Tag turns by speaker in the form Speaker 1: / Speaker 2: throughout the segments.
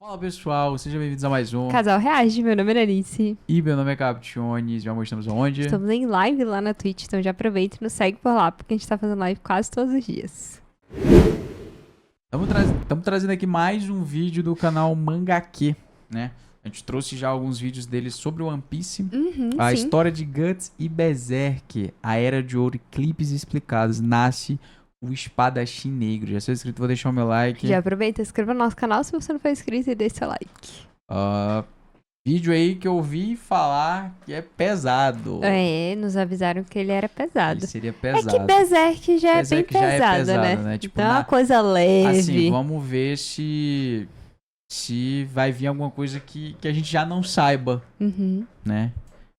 Speaker 1: Fala pessoal, sejam bem-vindos a mais um.
Speaker 2: Casal Reage, meu nome é Alice.
Speaker 1: E meu nome é Captiones, já mostramos aonde?
Speaker 2: Estamos em live lá na Twitch, então já aproveita e nos segue por lá, porque a gente tá fazendo live quase todos os dias.
Speaker 1: Estamos trazendo aqui mais um vídeo do canal Mangaque, né? A gente trouxe já alguns vídeos dele sobre o One Piece, a
Speaker 2: sim.
Speaker 1: história de Guts e Berserk, a Era de Ouro e clipes explicados, nasce o Espadachim Negro. Já sou inscrito, vou deixar o meu like.
Speaker 2: Já aproveita, se inscreva no nosso canal se você não for inscrito e deixe seu like.
Speaker 1: Vídeo aí que eu ouvi falar que é pesado.
Speaker 2: É, nos avisaram que ele era pesado.
Speaker 1: Ele seria
Speaker 2: É
Speaker 1: pesado.
Speaker 2: que Berserk já
Speaker 1: Berserk
Speaker 2: é
Speaker 1: já
Speaker 2: bem
Speaker 1: é
Speaker 2: pesado,
Speaker 1: pesado,
Speaker 2: né?
Speaker 1: né? Tipo,
Speaker 2: Então é uma coisa leve.
Speaker 1: Assim, vamos ver se vai vir alguma coisa que a gente já não saiba, né?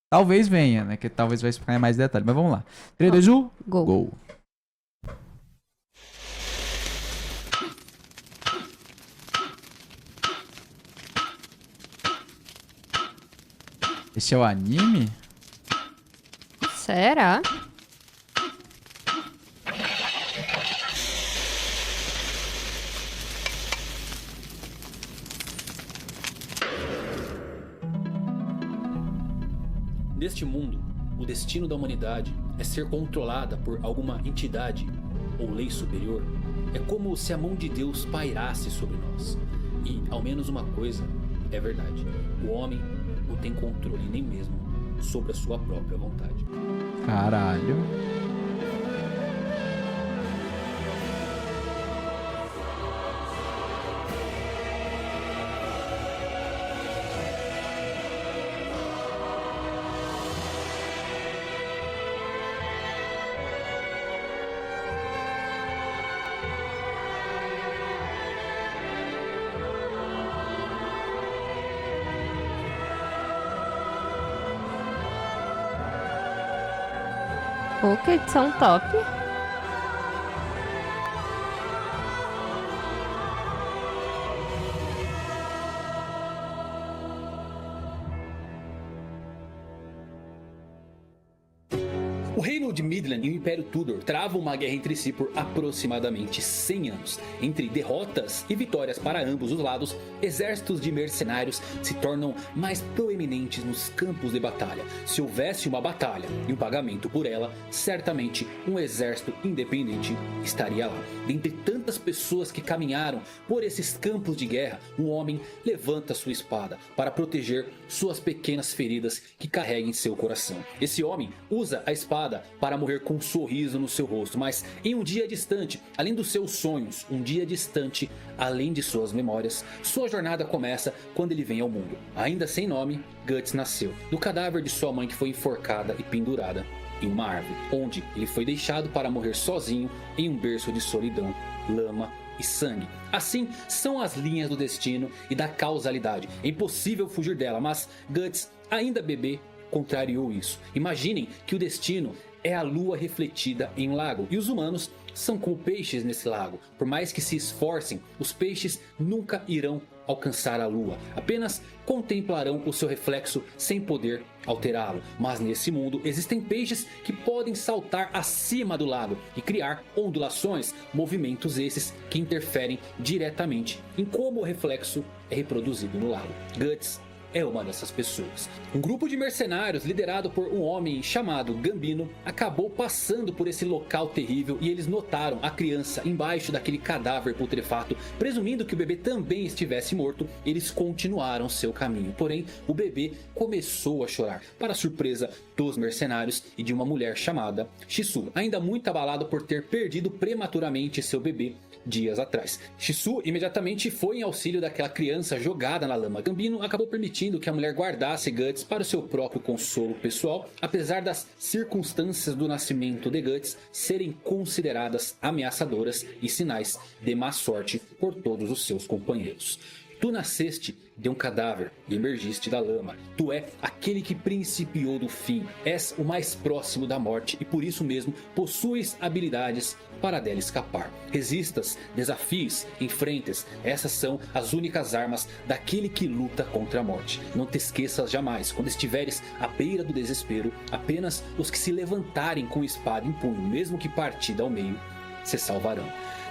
Speaker 1: Talvez venha, né? Que talvez vai explicar em mais detalhes. Mas vamos lá. 3, 2, 1,
Speaker 2: Gol.
Speaker 1: gol. Esse é o anime?
Speaker 2: Será?
Speaker 3: Neste mundo, o destino da humanidade é ser controlada por alguma entidade ou lei superior. É como se a mão de Deus pairasse sobre nós. E ao menos uma coisa é verdade: o homem não tem controle nem mesmo sobre a sua própria vontade.
Speaker 1: Caralho.
Speaker 2: Pô, que edição top.
Speaker 3: O Reino de Midland e o Império Tudor travam uma guerra entre si por aproximadamente 100 anos. Entre derrotas e vitórias para ambos os lados, exércitos de mercenários se tornam mais proeminentes nos campos de batalha. Se houvesse uma batalha e um pagamento por ela, certamente um exército independente estaria lá. Dentre tantas pessoas que caminharam por esses campos de guerra, um homem levanta sua espada para proteger suas pequenas feridas que carrega em seu coração. Esse homem usa a espada para morrer com um sorriso no seu rosto, mas em um dia distante, além dos seus sonhos, um dia distante, além de suas memórias, sua jornada começa quando ele vem ao mundo. Ainda sem nome, Guts nasceu do cadáver de sua mãe que foi enforcada e pendurada em uma árvore, onde ele foi deixado para morrer sozinho em um berço de solidão, lama e sangue. Assim são as linhas do destino e da causalidade. É impossível fugir dela, mas Guts, ainda bebê, contrariou isso. Imaginem que o destino é a lua refletida em um lago e os humanos são como peixes nesse lago. Por mais que se esforcem, os peixes nunca irão alcançar a lua, apenas contemplarão o seu reflexo sem poder alterá-lo. Mas nesse mundo existem peixes que podem saltar acima do lago e criar ondulações, movimentos esses que interferem diretamente em como o reflexo é reproduzido no lago. Guts é uma dessas pessoas. Um grupo de mercenários liderado por um homem chamado Gambino acabou passando por esse local terrível e eles notaram a criança embaixo daquele cadáver putrefato. Presumindo que o bebê também estivesse morto, eles continuaram seu caminho. Porém, o bebê começou a chorar, para surpresa dos mercenários e de uma mulher chamada Shisu, ainda muito abalado por ter perdido prematuramente seu bebê dias atrás. Shisu imediatamente foi em auxílio daquela criança jogada na lama. Gambino acabou permitindo que a mulher guardasse Guts para o seu próprio consolo pessoal, apesar das circunstâncias do nascimento de Guts serem consideradas ameaçadoras e sinais de má sorte por todos os seus companheiros. Tu nasceste de um cadáver e emergiste da lama. Tu é aquele que principiou do fim. És o mais próximo da morte e por isso mesmo possuis habilidades para dela escapar. Resistas, desafies, enfrentes. Essas são as únicas armas daquele que luta contra a morte. Não te esqueças jamais, quando estiveres à beira do desespero, apenas os que se levantarem com espada em punho, mesmo que partida ao meio, se salvarão.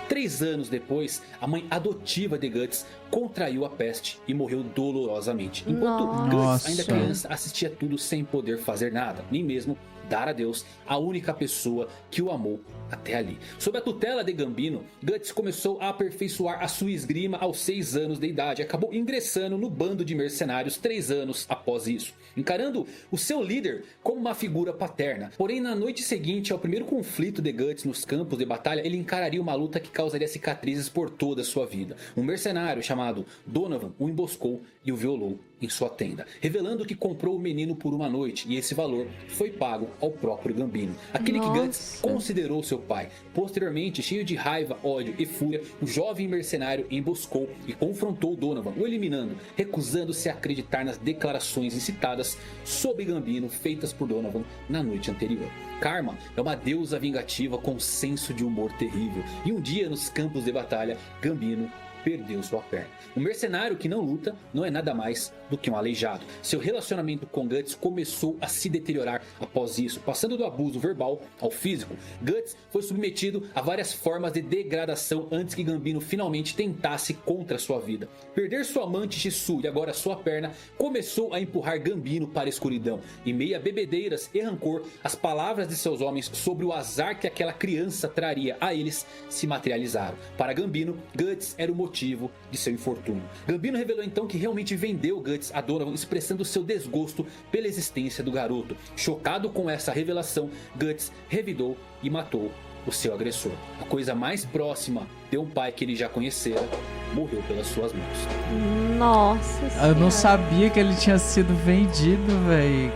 Speaker 3: 3 anos depois, a mãe adotiva de Guts contraiu a peste e morreu dolorosamente. Enquanto
Speaker 2: Nossa.
Speaker 3: Guts, ainda criança, assistia tudo sem poder fazer nada, nem mesmo dar a Deus a única pessoa que o amou até ali. Sob a tutela de Gambino, Guts começou a aperfeiçoar a sua esgrima aos 6 anos de idade e acabou ingressando no bando de mercenários 3 anos após isso, encarando o seu líder como uma figura paterna. Porém, na noite seguinte ao primeiro conflito de Guts nos campos de batalha, ele encararia uma luta que causaria cicatrizes por toda a sua vida. Um mercenário chamado Donovan o emboscou e o violou em sua tenda, revelando que comprou o menino por uma noite, e esse valor foi pago ao próprio Gambino, aquele que Guts considerou seu pai. Posteriormente, cheio de raiva, ódio e fúria, o jovem mercenário emboscou e confrontou Donovan, o eliminando, recusando-se a acreditar nas declarações incitadas sobre Gambino feitas por Donovan na noite anterior. Karma é uma deusa vingativa com senso de humor terrível, e um dia nos campos de batalha, Gambino perdeu sua perna. Um mercenário que não luta não é nada mais do que um aleijado. Seu relacionamento com Guts começou a se deteriorar após isso, passando do abuso verbal ao físico. Guts foi submetido a várias formas de degradação antes que Gambino finalmente tentasse contra sua vida. Perder sua amante Shisu e agora sua perna começou a empurrar Gambino para a escuridão. Em meio a bebedeiras e rancor, as palavras de seus homens sobre o azar que aquela criança traria a eles se materializaram. Para Gambino, Guts era o motivo de seu infortúnio. Gambino revelou então que realmente vendeu Guts a Donovan, expressando seu desgosto pela existência do garoto. Chocado com essa revelação, Guts revidou e matou o seu agressor. A coisa mais próxima de um pai que ele já conhecera morreu pelas suas mãos.
Speaker 2: Nossa
Speaker 1: Eu não sabia que ele tinha sido vendido, velho.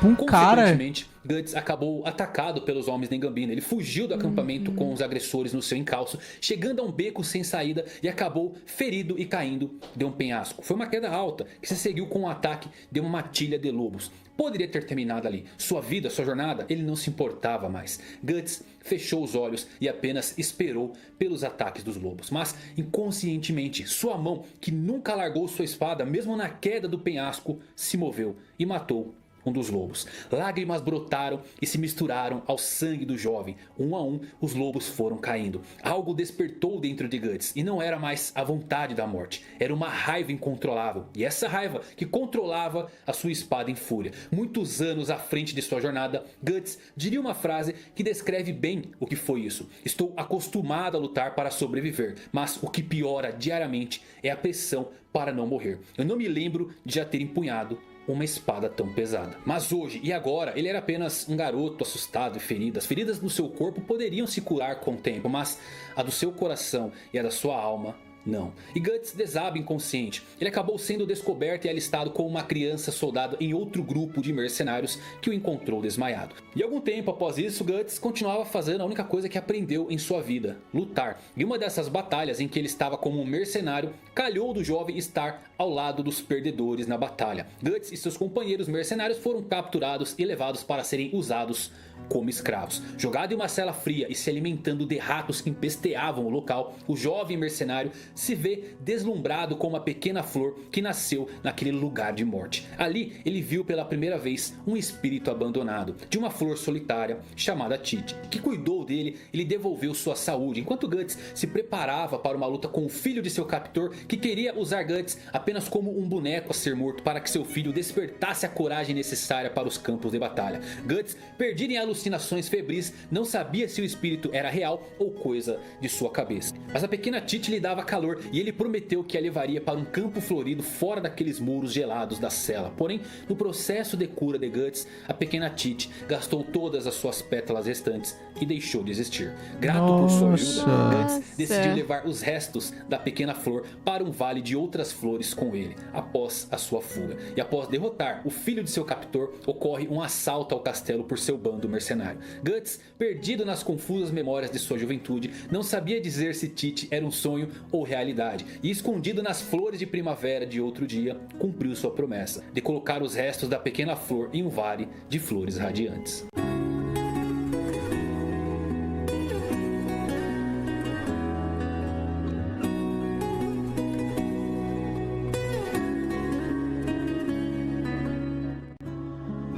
Speaker 1: Um cara.
Speaker 3: Consequentemente, Guts acabou atacado pelos homens de Gambino. Ele fugiu do acampamento com os agressores no seu encalço, chegando a um beco sem saída e acabou ferido e caindo de um penhasco. Foi uma queda alta que se seguiu com um ataque de uma matilha de lobos. Poderia ter terminado ali. Sua vida, sua jornada, ele não se importava mais. Guts fechou os olhos e apenas esperou pelos ataques dos lobos. Mas, inconscientemente, sua mão, que nunca largou sua espada, mesmo na queda do penhasco, se moveu e matou um dos lobos. Lágrimas brotaram e se misturaram ao sangue do jovem. Um a um, os lobos foram caindo. Algo despertou dentro de Guts e não era mais a vontade da morte. Era uma raiva incontrolável. E essa raiva que controlava a sua espada em fúria. Muitos anos à frente de sua jornada, Guts diria uma frase que descreve bem o que foi isso. Estou acostumado a lutar para sobreviver, mas o que piora diariamente é a pressão para não morrer. Eu não me lembro de já ter empunhado uma espada tão pesada. Mas hoje e agora ele era apenas um garoto assustado e ferido. As feridas do seu corpo poderiam se curar com o tempo, mas a do seu coração e a da sua alma não. E Guts desaba inconsciente. Ele acabou sendo descoberto e alistado como uma criança soldado em outro grupo de mercenários que o encontrou desmaiado. E algum tempo após isso, Guts continuava fazendo a única coisa que aprendeu em sua vida: lutar. E uma dessas batalhas em que ele estava como um mercenário, calhou do jovem estar ao lado dos perdedores na batalha. Guts e seus companheiros mercenários foram capturados e levados para serem usados como escravos. Jogado em uma cela fria e se alimentando de ratos que empesteavam o local, o jovem mercenário se vê deslumbrado com uma pequena flor que nasceu naquele lugar de morte. Ali ele viu pela primeira vez um espírito abandonado de uma flor solitária chamada Tite, que cuidou dele e lhe devolveu sua saúde, enquanto Guts se preparava para uma luta com o filho de seu captor, que queria usar Guts apenas como um boneco a ser morto para que seu filho despertasse a coragem necessária para os campos de batalha. Guts, perdido em alucinações febris, não sabia se o espírito era real ou coisa de sua cabeça. Mas a pequena Tite lhe dava calor e ele prometeu que a levaria para um campo florido fora daqueles muros gelados da cela. Porém, no processo de cura de Guts, a pequena Tite gastou todas as suas pétalas restantes e deixou de existir. Grato por sua ajuda, Guts decidiu levar os restos da pequena flor para um vale de outras flores com ele, após a sua fuga. E após derrotar o filho de seu captor, ocorre um assalto ao castelo por seu bando mercenário. Guts, perdido nas confusas memórias de sua juventude, não sabia dizer se Tite era um sonho ou realidade, e escondido nas flores de primavera de outro dia, cumpriu sua promessa de colocar os restos da pequena flor em um vale de flores radiantes.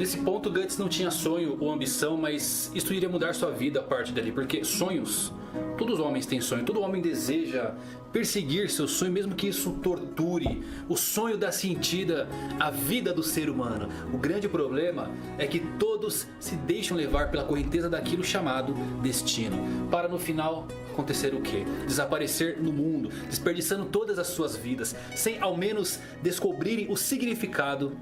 Speaker 3: Nesse ponto, Guts não tinha sonho ou ambição, mas isso iria mudar sua vida a partir dali, porque sonhos Todos os homens têm sonho, todo homem deseja perseguir seu sonho, mesmo que isso torture. O sonho dá sentido à vida do ser humano. O grande problema é que todos se deixam levar pela correnteza daquilo chamado destino, para no final acontecer o quê? Desaparecer no mundo, desperdiçando todas as suas vidas, sem ao menos descobrirem o significado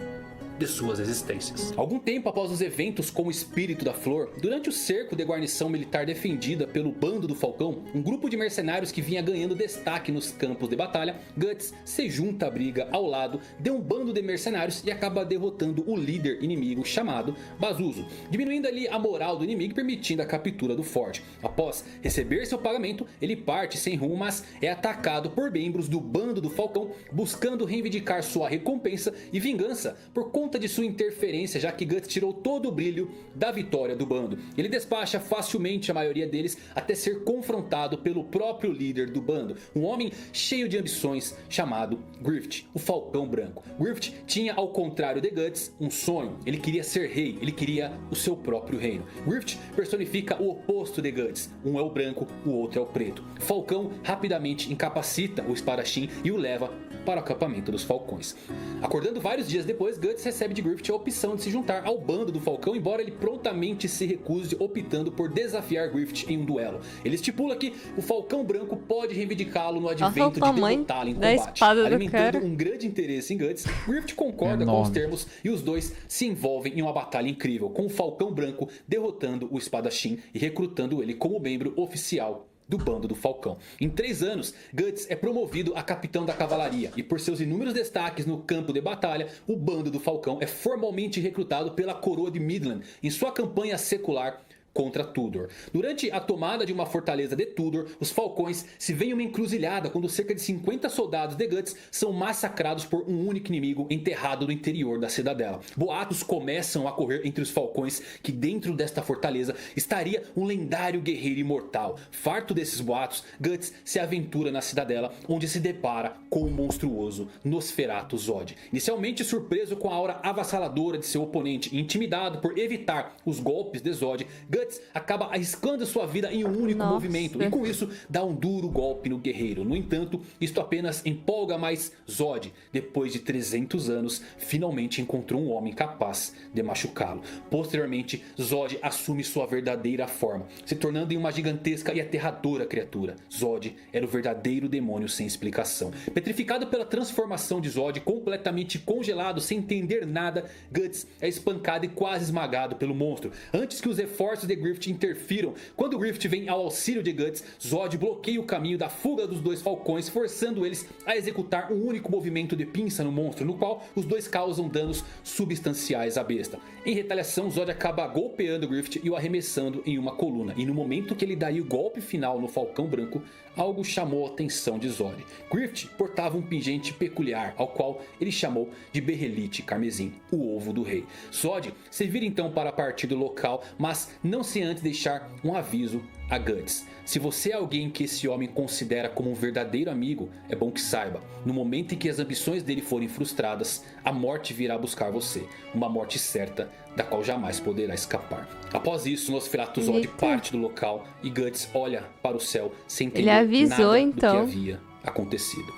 Speaker 3: de suas existências. Algum tempo após os eventos com o Espírito da Flor, durante o cerco de guarnição militar defendida pelo Bando do Falcão, um grupo de mercenários que vinha ganhando destaque nos campos de batalha, Guts se junta à briga ao lado de um bando de mercenários e acaba derrotando o líder inimigo chamado Bazuzo, diminuindo ali a moral do inimigo e permitindo a captura do forte. Após receber seu pagamento, ele parte sem rumo, mas é atacado por membros do Bando do Falcão, buscando reivindicar sua recompensa e vingança por conta de sua interferência, já que Guts tirou todo o brilho da vitória do bando. Ele despacha facilmente a maioria deles até ser confrontado pelo próprio líder do bando, um homem cheio de ambições chamado Griffith, o Falcão Branco. Griffith tinha, ao contrário de Guts, um sonho. Ele queria ser rei, ele queria o seu próprio reino. Griffith personifica o oposto de Guts. Um é o branco, o outro é o preto. Falcão rapidamente incapacita o espadachim e o leva para o acampamento dos Falcões. Acordando vários dias depois, Guts recebe de Griffith a opção de se juntar ao bando do Falcão, embora ele prontamente se recuse, optando por desafiar Griffith em um duelo. Ele estipula que o Falcão Branco pode reivindicá-lo no advento de derrotá-lo em combate, alimentando um grande interesse em Guts. Griffith concorda com os termos e os dois se envolvem em uma batalha incrível, com o Falcão Branco derrotando o espadachim e recrutando ele como membro oficial do Bando do Falcão. Em 3 anos, Guts é promovido a capitão da cavalaria e por seus inúmeros destaques no campo de batalha, o Bando do Falcão é formalmente recrutado pela coroa de Midland em sua campanha secular contra Tudor. Durante a tomada de uma fortaleza de Tudor, os Falcões se veem uma encruzilhada quando cerca de 50 soldados de Guts são massacrados por um único inimigo enterrado no interior da cidadela. Boatos começam a correr entre os Falcões que dentro desta fortaleza estaria um lendário guerreiro imortal. Farto desses boatos, Guts se aventura na cidadela, onde se depara com o monstruoso Nosferatu Zod. Inicialmente surpreso com a aura avassaladora de seu oponente e intimidado por evitar os golpes de Zod, Guts acaba arriscando sua vida em um único movimento e com isso dá um duro golpe no guerreiro. No entanto, isto apenas empolga mais Zod. Depois de 300 anos, finalmente encontrou um homem capaz de machucá-lo. Posteriormente, Zod assume sua verdadeira forma, se tornando em uma gigantesca e aterradora criatura. Zod era o verdadeiro demônio sem explicação. Petrificado pela transformação de Zod, completamente congelado, sem entender nada, Guts é espancado e quase esmagado pelo monstro. Antes que os esforços de Griffith interfiram, quando Griffith vem ao auxílio de Guts, Zod bloqueia o caminho da fuga dos dois falcões, forçando eles a executar um único movimento de pinça no monstro, no qual os dois causam danos substanciais à besta. Em retaliação, Zod acaba golpeando Griffith e o arremessando em uma coluna, e no momento que ele daria o golpe final no Falcão Branco, algo chamou a atenção de Zod. Griffith portava um pingente peculiar, ao qual ele chamou de berrelite carmesim, o ovo do rei. Zod se vira então para partir do local, mas não sem antes deixar um aviso a Guts. Se você é alguém que esse homem considera como um verdadeiro amigo, é bom que saiba, no momento em que as ambições dele forem frustradas, a morte virá buscar você, uma morte certa, da qual jamais poderá escapar. Após isso, Nosferatu Zod parte do local e Guts olha para o céu sem entender nada do que havia acontecido.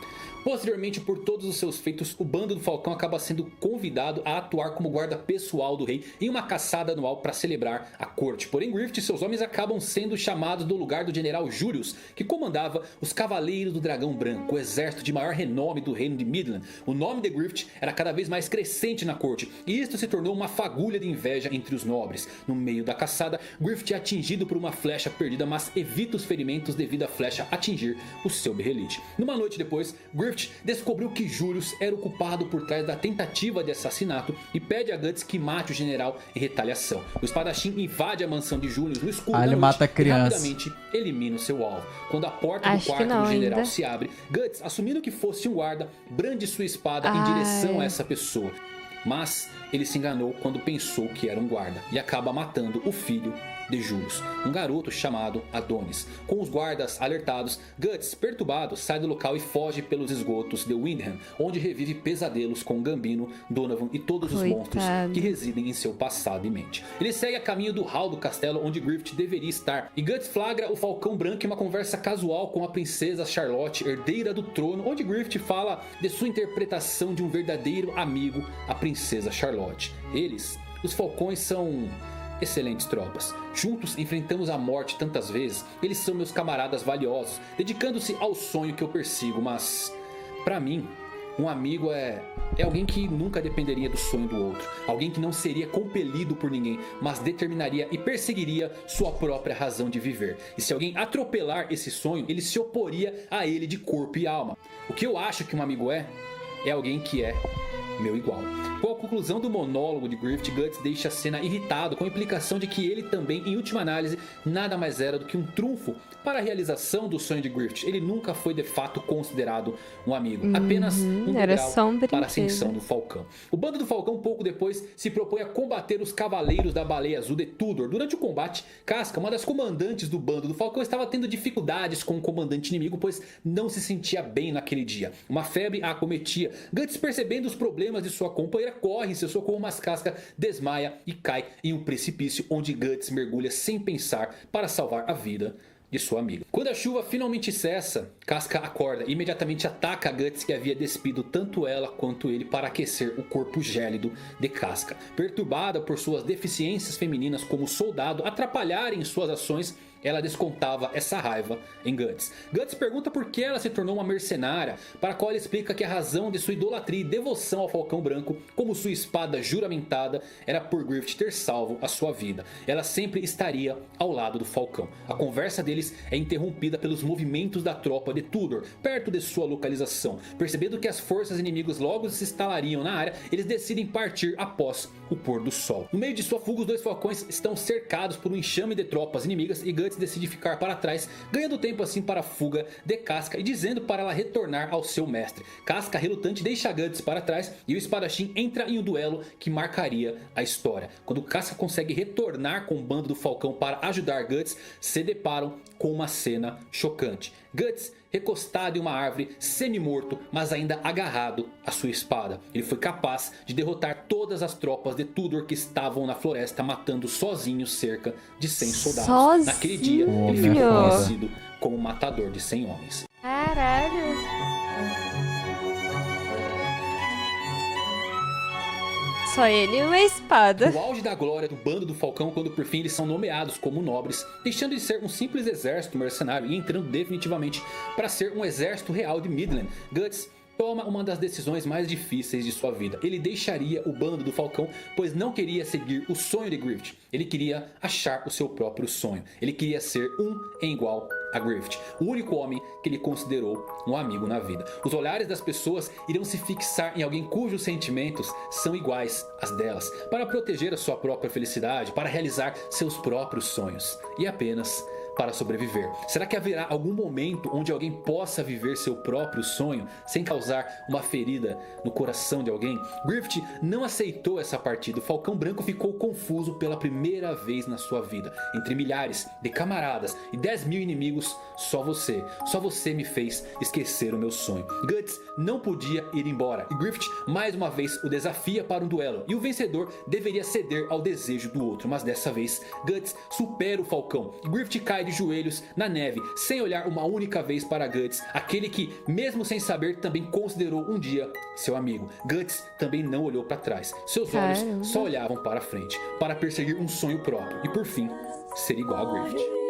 Speaker 3: Posteriormente, por todos os seus feitos, o Bando do Falcão acaba sendo convidado a atuar como guarda pessoal do rei em uma caçada anual para celebrar a corte. Porém, Griffith e seus homens acabam sendo chamados do lugar do general Julius, que comandava os Cavaleiros do Dragão Branco, o exército de maior renome do reino de Midland. O nome de Griffith era cada vez mais crescente na corte, e isto se tornou uma fagulha de inveja entre os nobres. No meio da caçada, Griffith é atingido por uma flecha perdida, mas evita os ferimentos devido à flecha atingir o seu berrelite. Numa noite depois, Griffith descobriu que Julius era o culpado por trás da tentativa de assassinato e pede a Guts que mate o general em retaliação. O espadachim invade a mansão de Julius no escuro da noite e rapidamente elimina o seu alvo. Quando a porta do quarto do general se abre, Guts, assumindo que fosse um guarda, brande sua espada em direção a essa pessoa. Mas ele se enganou quando pensou que era um guarda e acaba matando o filho de juros, um garoto chamado Adonis. Com os guardas alertados, Guts, perturbado, sai do local e foge pelos esgotos de Windham, onde revive pesadelos com Gambino, Donovan e todos os monstros que residem em seu passado e mente. Ele segue a caminho do hall do castelo onde Griffith deveria estar, e Guts flagra o Falcão Branco em uma conversa casual com a princesa Charlotte, herdeira do trono, onde Griffith fala de sua interpretação de um verdadeiro amigo, a princesa Charlotte. Eles, os Falcões, são excelentes tropas. Juntos enfrentamos a morte tantas vezes. Eles são meus camaradas valiosos, dedicando-se ao sonho que eu persigo. Mas, pra mim, um amigo é alguém que nunca dependeria do sonho do outro. Alguém que não seria compelido por ninguém, mas determinaria e perseguiria sua própria razão de viver. E se alguém atropelar esse sonho, ele se oporia a ele de corpo e alma. O que eu acho que um amigo é alguém que é meu igual. Com a conclusão do monólogo de Griffith, Guts deixa a cena irritado com a implicação de que ele também, em última análise, nada mais era do que um trunfo para a realização do sonho de Griffith. Ele nunca foi de fato considerado um amigo, apenas um degrau para a ascensão do Falcão. O bando do Falcão pouco depois se propõe a combater os Cavaleiros da Baleia Azul de Tudor. Durante o combate, Casca, uma das comandantes do bando do Falcão, estava tendo dificuldades com o comandante inimigo, pois não se sentia bem naquele dia. Uma febre a acometia. Guts, percebendo os problemas de sua companheira, corre em seu socorro, mas Casca desmaia e cai em um precipício onde Guts mergulha sem pensar para salvar a vida de sua amiga. Quando a chuva finalmente cessa, Casca acorda e imediatamente ataca a Guts, que havia despido tanto ela quanto ele para aquecer o corpo gélido de Casca. Perturbada por suas deficiências femininas como soldado atrapalharem suas ações, ela descontava essa raiva em Guts. Guts pergunta por que ela se tornou uma mercenária, para a qual ele explica que a razão de sua idolatria e devoção ao Falcão Branco, como sua espada juramentada, era por Griffith ter salvo a sua vida. Ela sempre estaria ao lado do Falcão. A conversa deles é interrompida pelos movimentos da tropa de Tudor, perto de sua localização. Percebendo que as forças inimigas logo se instalariam na área, eles decidem partir após o pôr do sol. No meio de sua fuga, os dois Falcões estão cercados por um enxame de tropas inimigas e Guts decide ficar para trás, ganhando tempo assim para a fuga de Casca e dizendo para ela retornar ao seu mestre. Casca, relutante, deixa Guts para trás e o espadachim entra em um duelo que marcaria a história. Quando Casca consegue retornar com o bando do Falcão para ajudar Guts, se deparam com uma cena chocante. Guts, recostado em uma árvore, semi-morto, mas ainda agarrado à sua espada. Ele foi capaz de derrotar todas as tropas de Tudor que estavam na floresta, matando sozinho cerca de 100 soldados. Naquele dia, ele ficou conhecido como o matador de 100 homens.
Speaker 2: Caralho! Só ele e uma espada.
Speaker 3: No auge da glória do bando do Falcão, quando por fim eles são nomeados como nobres, deixando de ser um simples exército mercenário e entrando definitivamente para ser um exército real de Midland, Guts toma uma das decisões mais difíceis de sua vida. Ele deixaria o bando do Falcão, pois não queria seguir o sonho de Griffith. Ele queria achar o seu próprio sonho. Ele queria ser um em igual a Griffith, o único homem que ele considerou um amigo na vida. Os olhares das pessoas irão se fixar em alguém cujos sentimentos são iguais às delas, para proteger a sua própria felicidade, para realizar seus próprios sonhos e apenas para sobreviver. Será que haverá algum momento onde alguém possa viver seu próprio sonho sem causar uma ferida no coração de alguém? Griffith não aceitou essa partida. O Falcão Branco ficou confuso pela primeira vez na sua vida. Entre milhares de camaradas e 10 mil inimigos, só você me fez esquecer o meu sonho. Guts não podia ir embora e Griffith mais uma vez o desafia para um duelo, e o vencedor deveria ceder ao desejo do outro, mas dessa vez Guts supera o Falcão e Griffith cai de joelhos na neve, sem olhar uma única vez para Guts, aquele que, mesmo sem saber, também considerou um dia seu amigo. Guts também não olhou para trás. Seus olhos só olhavam para frente, para perseguir um sonho próprio e, por fim, ser igual a Griffith.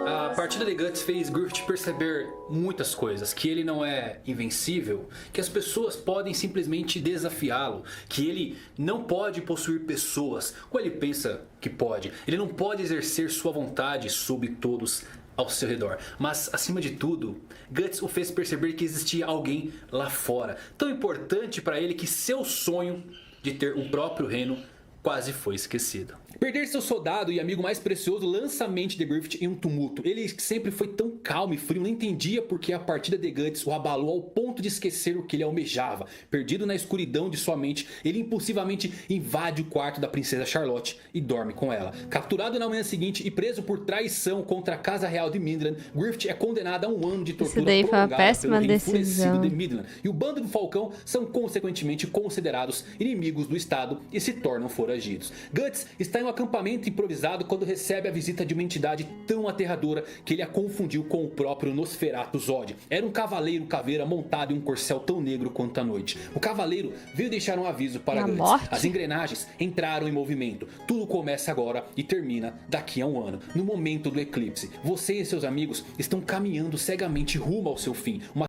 Speaker 3: A partida de Guts fez Griffith perceber muitas coisas, que ele não é invencível, que as pessoas podem simplesmente desafiá-lo, que ele não pode possuir pessoas como ele pensa que pode, ele não pode exercer sua vontade sobre todos ao seu redor, mas acima de tudo, Guts o fez perceber que existia alguém lá fora, tão importante para ele que seu sonho de ter um próprio reino quase foi esquecido. Perder seu soldado e amigo mais precioso lança a mente de Griffith em um tumulto. Ele sempre foi tão calmo e frio, não entendia porque a partida de Guts o abalou ao ponto de esquecer o que ele almejava. Perdido na escuridão de sua mente, ele impulsivamente invade o quarto da princesa Charlotte e dorme com ela. Capturado na manhã seguinte e preso por traição contra a Casa Real de Midland, Griffith é condenado a 1 ano de tortura prolongada pelo rei enfurecido de Midland. E o bando do Falcão são consequentemente considerados inimigos do Estado e se tornam foragidos. Guts está em um acampamento improvisado quando recebe a visita de uma entidade tão aterradora que ele a confundiu com o próprio Nosferatu Zod. Era um cavaleiro caveira montado em um corcel tão negro quanto a noite. O cavaleiro veio deixar um aviso para Guts. As engrenagens entraram em movimento. Tudo começa agora e termina daqui a 1 ano, no momento do eclipse. Você e seus amigos estão caminhando cegamente rumo ao seu fim. Uma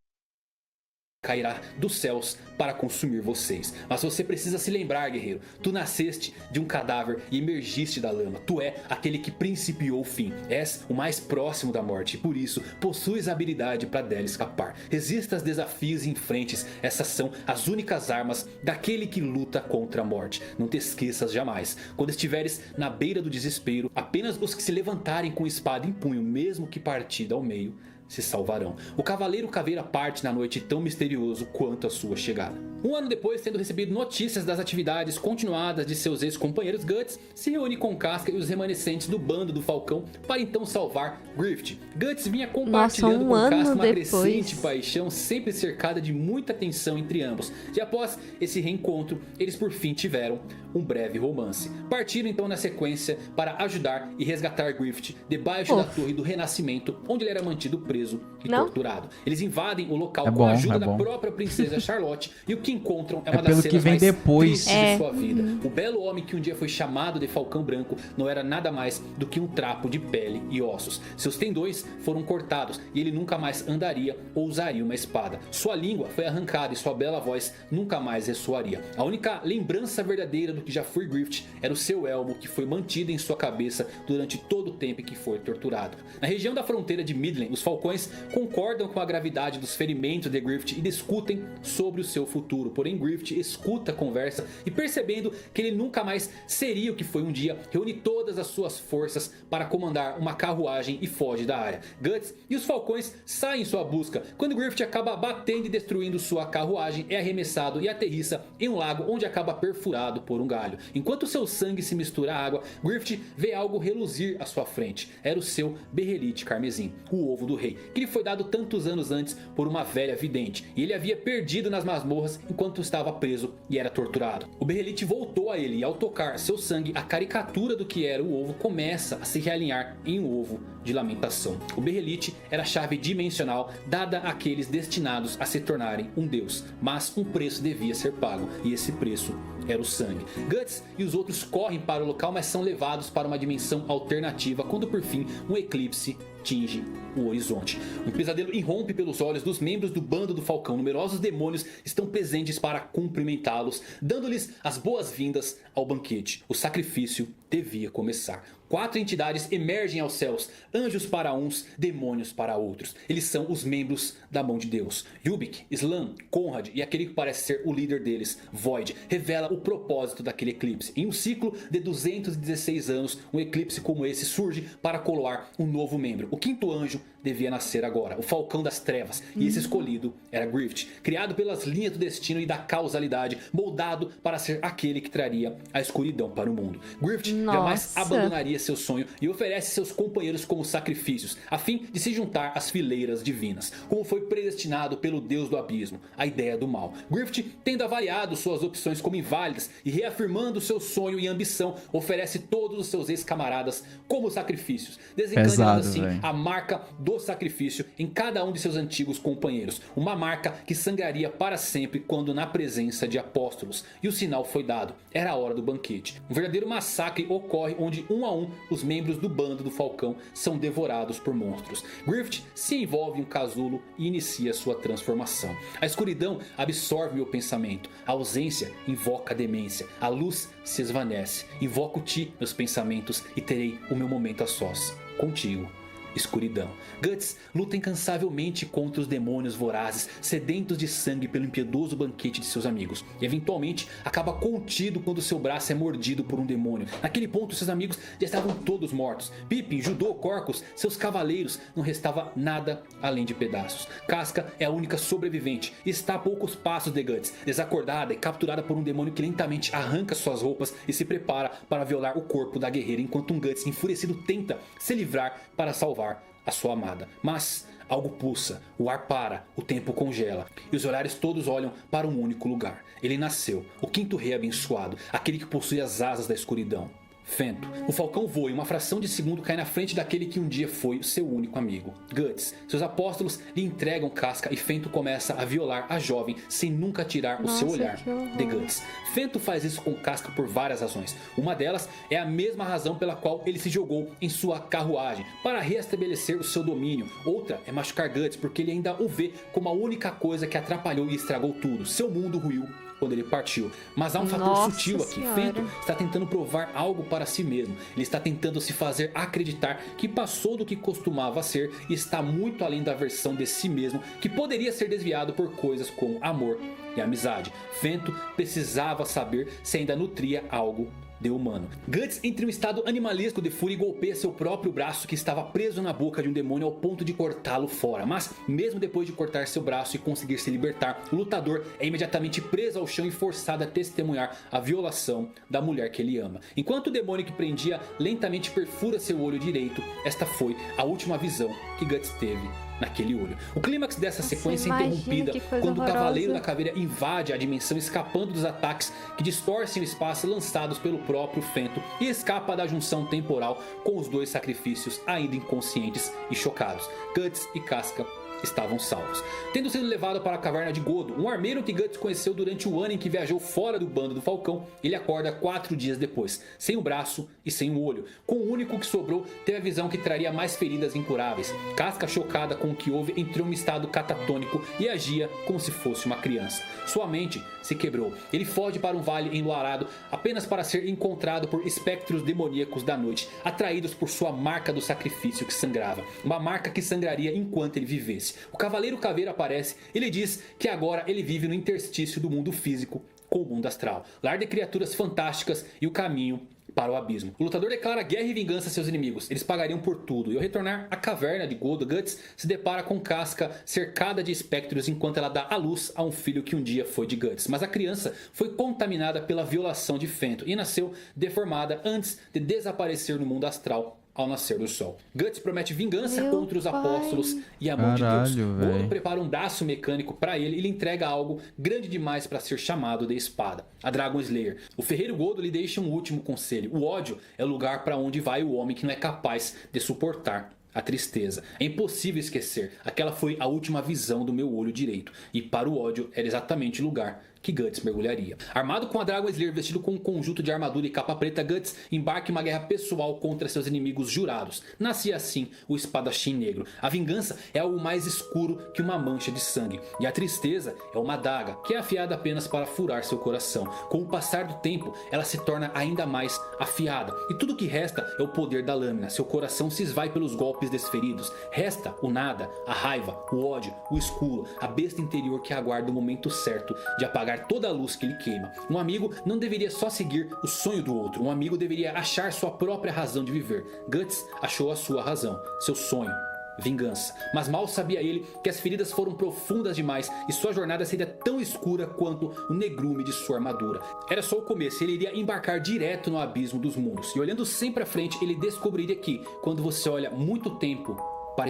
Speaker 3: cairá dos céus para consumir vocês. Mas você precisa se lembrar, guerreiro. Tu nasceste de um cadáver e emergiste da lama. Tu é aquele que principiou o fim. És o mais próximo da morte e por isso possuis a habilidade para dela escapar. Resista aos desafios e enfrentes. Essas são as únicas armas daquele que luta contra a morte. Não te esqueças jamais. Quando estiveres na beira do desespero, apenas os que se levantarem com espada em punho, mesmo que partida ao meio, se salvarão. O Cavaleiro Caveira parte na noite tão misterioso quanto a sua chegada. 1 ano depois, tendo recebido notícias das atividades continuadas de seus ex-companheiros, Guts se reúne com Casca e os remanescentes do bando do Falcão para então salvar Griffith. Guts vinha compartilhando com Casca uma crescente paixão, sempre cercada de muita tensão entre ambos. E após esse reencontro, eles por fim tiveram um breve romance. Partiram então na sequência para ajudar e resgatar Griffith debaixo da Torre do Renascimento, onde ele era mantido preso e torturado. Eles invadem o local com a ajuda da própria princesa Charlotte e o que encontram é uma das cenas mais tristes de sua vida. O belo homem que um dia foi chamado de Falcão Branco não era nada mais do que um trapo de pele e ossos. Seus tendões foram cortados e ele nunca mais andaria ou usaria uma espada. Sua língua foi arrancada e sua bela voz nunca mais ressoaria. A única lembrança verdadeira do que já foi Griffith era o seu elmo que foi mantido em sua cabeça durante todo o tempo em que foi torturado. Na região da fronteira de Midland, os Falcões concordam com a gravidade dos ferimentos de Griffith e discutem sobre o seu futuro. Porém, Griffith escuta a conversa e, percebendo que ele nunca mais seria o que foi um dia, reúne todas as suas forças para comandar uma carruagem e foge da área. Guts e os Falcões saem em sua busca. Quando Griffith acaba batendo e destruindo sua carruagem, é arremessado e aterrissa em um lago onde acaba perfurado por um galho. Enquanto seu sangue se mistura à água, Griffith vê algo reluzir à sua frente. Era o seu berrelite carmesim, o ovo do rei, que lhe foi dado tantos anos antes por uma velha vidente, e ele havia perdido nas masmorras enquanto estava preso e era torturado. O berrelite voltou a ele e, ao tocar seu sangue, a caricatura do que era o ovo começa a se realinhar em um ovo de lamentação. O berrelite era a chave dimensional dada àqueles destinados a se tornarem um deus, mas um preço devia ser pago, e esse preço era o sangue. Guts e os outros correm para o local, mas são levados para uma dimensão alternativa quando por fim um eclipse tinge o horizonte. Um pesadelo irrompe pelos olhos dos membros do bando do Falcão. Numerosos demônios estão presentes para cumprimentá-los, dando-lhes as boas-vindas ao banquete. O sacrifício devia começar. 4 entidades emergem aos céus, anjos para uns, demônios para outros. Eles são os membros da mão de Deus. Yubik, Slan, Conrad e aquele que parece ser o líder deles, Void, revela o propósito daquele eclipse. Em um ciclo de 216 anos, um eclipse como esse surge para coroar um novo membro. O 5º anjo devia nascer agora, o Falcão das Trevas, e esse escolhido era Griffith, criado pelas linhas do destino e da causalidade, moldado para ser aquele que traria a escuridão para o mundo. Griffith jamais abandonaria seu sonho e oferece seus companheiros como sacrifícios, a fim de se juntar às fileiras divinas, como foi predestinado pelo Deus do Abismo, a ideia do mal. Griffith, tendo avaliado suas opções como inválidas e reafirmando seu sonho e ambição, oferece todos os seus ex-camaradas como sacrifícios, desencadeando assim a marca do sacrifício em cada um de seus antigos companheiros, uma marca que sangraria para sempre quando na presença de apóstolos, e o sinal foi dado, era a hora do banquete. Um verdadeiro massacre ocorre onde um a um os membros do bando do Falcão são devorados por monstros. Griffith se envolve em um casulo e inicia sua transformação. A escuridão absorve meu pensamento, a ausência invoca a demência, a luz se esvanece, invoco-te meus pensamentos e terei o meu momento a sós, contigo. escuridão. Guts luta incansavelmente contra os demônios vorazes, sedentos de sangue pelo impiedoso banquete de seus amigos. E eventualmente acaba contido quando seu braço é mordido por um demônio. Naquele ponto seus amigos já estavam todos mortos. Pippin, Judô, Corcus, seus cavaleiros, não restava nada além de pedaços. Casca é a única sobrevivente e está a poucos passos de Guts, desacordada e capturada por um demônio que lentamente arranca suas roupas e se prepara para violar o corpo da guerreira, enquanto um Guts enfurecido tenta se livrar para salvar a sua amada. Mas algo pulsa, o ar para, o tempo congela e os olhares todos olham para um único lugar. Ele nasceu, o quinto rei abençoado, aquele que possui as asas da escuridão. Fento. O falcão voa e uma fração de segundo cai na frente daquele que um dia foi seu único amigo. Guts. Seus apóstolos lhe entregam Casca e Fento começa a violar a jovem sem nunca tirar o seu olhar de Guts. Fento faz isso com Casca por várias razões. Uma delas é a mesma razão pela qual ele se jogou em sua carruagem, para restabelecer o seu domínio. Outra é machucar Guts porque ele ainda o vê como a única coisa que atrapalhou e estragou tudo. Seu mundo ruiu quando ele partiu. Mas há um fator sutil aqui. Fento está tentando provar algo para si mesmo. Ele está tentando se fazer acreditar que passou do que costumava ser e está muito além da versão de si mesmo que poderia ser desviado por coisas como amor e amizade. Fento precisava saber se ainda nutria algo de humano. Guts entra em um estado animalesco de fúria e golpeia seu próprio braço que estava preso na boca de um demônio ao ponto de cortá-lo fora. Mas mesmo depois de cortar seu braço e conseguir se libertar, o lutador é imediatamente preso ao chão e forçado a testemunhar a violação da mulher que ele ama. Enquanto o demônio que prendia lentamente perfura seu olho direito, esta foi a última visão que Guts teve naquele olho. O clímax dessa sequência é interrompida quando o Cavaleiro da Caveira invade a dimensão, escapando dos ataques que distorcem o espaço lançados pelo próprio Fento e escapa da junção temporal com os dois sacrifícios ainda inconscientes e chocados. Guts e Casca estavam salvos. Tendo sido levado para a caverna de Godo, um armeiro que Guts conheceu durante o ano em que viajou fora do bando do Falcão, ele acorda 4 dias depois, sem um braço e sem um olho. Com o único que sobrou, teve a visão que traria mais feridas incuráveis. Casca, chocada com o que houve, entrou em um estado catatônico e agia como se fosse uma criança. Sua mente se quebrou. Ele foge para um vale enluarado apenas para ser encontrado por espectros demoníacos da noite, atraídos por sua marca do sacrifício que sangrava. Uma marca que sangraria enquanto ele vivesse. O Cavaleiro Caveira aparece e lhe diz que agora ele vive no interstício do mundo físico com o mundo astral, lar de criaturas fantásticas e o caminho para o abismo. O lutador declara guerra e vingança a seus inimigos. Eles pagariam por tudo. E ao retornar à caverna de Godo, Guts se depara com Casca cercada de espectros enquanto ela dá à luz a um filho que um dia foi de Guts. Mas a criança foi contaminada pela violação de Fento e nasceu deformada antes de desaparecer no mundo astral ao nascer do sol. Guts promete vingança contra os apóstolos e a mão de Deus. Godo prepara um braço mecânico para ele e lhe entrega algo grande demais para ser chamado de espada, a Dragon Slayer. O ferreiro Godo lhe deixa um último conselho: o ódio é o lugar para onde vai o homem que não é capaz de suportar a tristeza. É impossível esquecer. Aquela foi a última visão do meu olho direito. E para o ódio era exatamente o lugar que Guts mergulharia. Armado com a Dragon Slayer, vestido com um conjunto de armadura e capa preta, Guts embarca em uma guerra pessoal contra seus inimigos jurados. Nascia assim o espadachim negro. A vingança é algo mais escuro que uma mancha de sangue. E a tristeza é uma adaga que é afiada apenas para furar seu coração. Com o passar do tempo, ela se torna ainda mais afiada. E tudo que resta é o poder da lâmina. Seu coração se esvai pelos golpes desferidos. Resta o nada, a raiva, o ódio, o escuro, a besta interior que aguarda o momento certo de apagar toda a luz que lhe queima. Um amigo não deveria só seguir o sonho do outro. Um amigo deveria achar sua própria razão de viver. Guts achou a sua razão, seu sonho: vingança. Mas mal sabia ele que as feridas foram profundas demais e sua jornada seria tão escura quanto o negrume de sua armadura. Era só o começo. Ele iria embarcar direto no abismo dos mundos. E olhando sempre à frente, ele descobriria que quando você olha muito tempo para a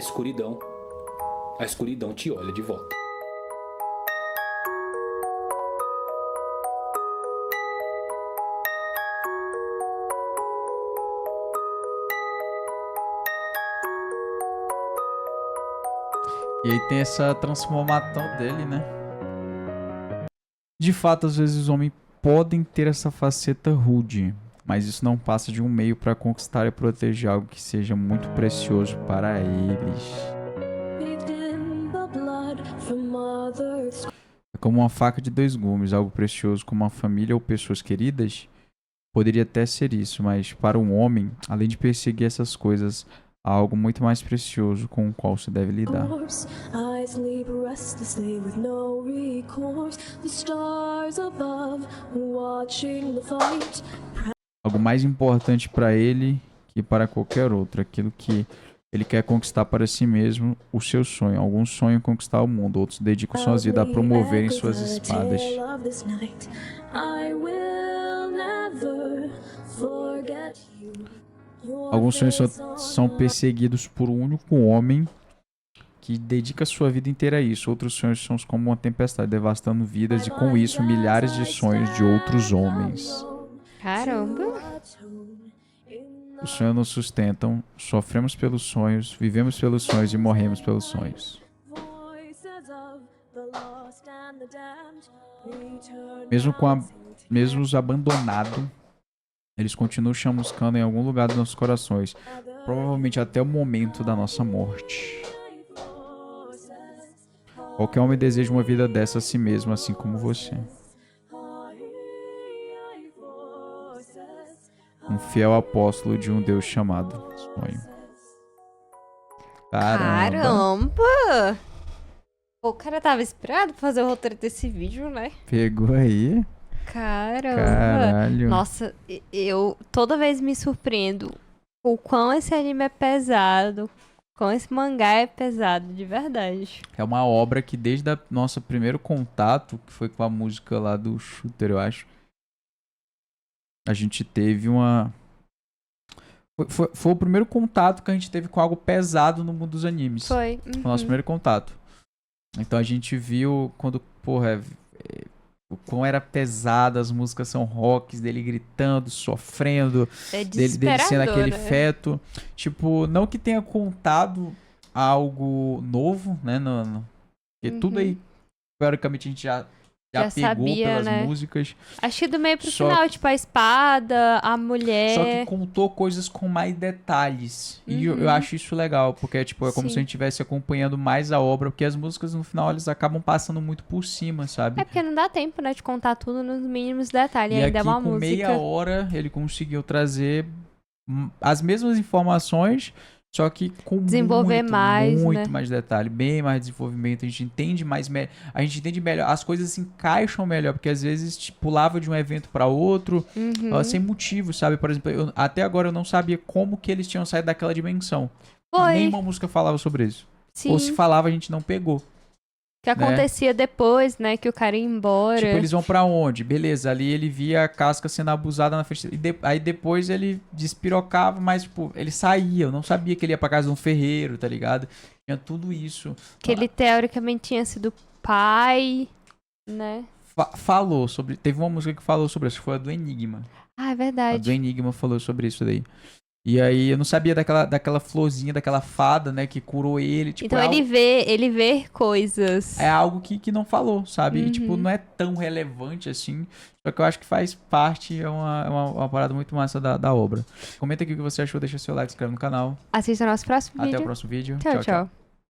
Speaker 3: escuridão te olha de volta.
Speaker 1: E aí tem essa transformação dele, né? De fato, às vezes os homens podem ter essa faceta rude, mas isso não passa de um meio para conquistar e proteger algo que seja muito precioso para eles. É como uma faca de 2 gumes, algo precioso como uma família ou pessoas queridas. Poderia até ser isso, mas para um homem, além de perseguir essas coisas, há algo muito mais precioso com o qual você deve lidar.
Speaker 4: I sleep restlessly with no recourse. The stars above watching the fight.
Speaker 1: Algo mais importante para ele que para qualquer outro. Aquilo que ele quer conquistar para si mesmo, o seu sonho. Alguns sonham conquistar o mundo, outros dedicam suas vidas a promoverem suas espadas. Alguns sonhos são perseguidos por um único homem que dedica sua vida inteira a isso. Outros sonhos são como uma tempestade, devastando vidas e com isso milhares de sonhos de outros homens.
Speaker 2: Caramba!
Speaker 1: Os sonhos nos sustentam, sofremos pelos sonhos, vivemos pelos sonhos e morremos pelos sonhos. Mesmo os abandonados, eles continuam chamuscando em algum lugar dos nossos corações, provavelmente até o momento da nossa morte. Qualquer homem deseja uma vida dessa a si mesmo, assim como você. Um fiel apóstolo de um Deus chamado sonho.
Speaker 2: Caramba! O cara tava esperado pra fazer o roteiro desse vídeo, né?
Speaker 1: Pegou aí?
Speaker 2: Caramba!
Speaker 1: Caralho.
Speaker 2: Nossa, eu toda vez me surpreendo o quão esse anime é pesado, quão esse mangá é pesado, de verdade.
Speaker 1: É uma obra que desde o nosso primeiro contato, que foi com a música lá do Shooter, eu acho, a gente teve uma... Foi o primeiro contato que a gente teve com algo pesado no mundo dos animes.
Speaker 2: Foi.
Speaker 1: Foi o nosso primeiro contato. Então a gente viu quando, o quão era pesado, as músicas são rocks, dele gritando, sofrendo, dele sendo aquele feto. Tipo, não que tenha contado algo novo, né? Porque tudo aí, teoricamente, a gente já pegou
Speaker 2: sabia,
Speaker 1: pelas
Speaker 2: né?
Speaker 1: músicas.
Speaker 2: Acho que do meio pro final, tipo, a espada, a mulher.
Speaker 1: Só que contou coisas com mais detalhes. E eu acho isso legal, porque tipo, é como se a gente estivesse acompanhando mais a obra, porque as músicas no final eles acabam passando muito por cima, sabe?
Speaker 2: É porque não dá tempo, né, de contar tudo nos mínimos detalhes.
Speaker 1: E
Speaker 2: ainda
Speaker 1: aqui,
Speaker 2: é uma
Speaker 1: com
Speaker 2: música.
Speaker 1: meia hora, ele conseguiu trazer as mesmas informações, só que com
Speaker 2: desenvolver
Speaker 1: muito
Speaker 2: né?
Speaker 1: mais detalhe, bem mais desenvolvimento. A gente entende a gente entende melhor, as coisas se encaixam melhor, porque às vezes tipo, pulava de um evento para outro, sem motivo, sabe? Por exemplo, até agora eu não sabia como que eles tinham saído daquela dimensão. Nenhuma música falava sobre isso.
Speaker 2: Sim.
Speaker 1: Ou se falava, a gente não pegou.
Speaker 2: Que acontecia depois, né? Que o cara ia embora.
Speaker 1: Tipo, eles vão pra onde? Beleza, ali ele via a Casca sendo abusada na frente. Aí depois ele despirocava, mas, tipo, ele saía. Eu não sabia que ele ia pra casa de um ferreiro, tá ligado? Tinha tudo isso.
Speaker 2: Que ele teoricamente tinha sido pai, né?
Speaker 1: Falou sobre... Teve uma música que falou sobre isso, foi a do Enigma.
Speaker 2: Ah, é verdade.
Speaker 1: A do Enigma falou sobre isso daí. E aí eu não sabia daquela florzinha, daquela fada, né, que curou ele. Tipo,
Speaker 2: então ele vê coisas.
Speaker 1: É algo que não falou, sabe? E, tipo, não é tão relevante assim. Só que eu acho que faz parte, é uma parada muito massa da obra. Comenta aqui o que você achou, deixa seu like, se inscreve no canal.
Speaker 2: Assista o nosso próximo vídeo.
Speaker 1: Até o próximo vídeo.
Speaker 2: Tchau, tchau.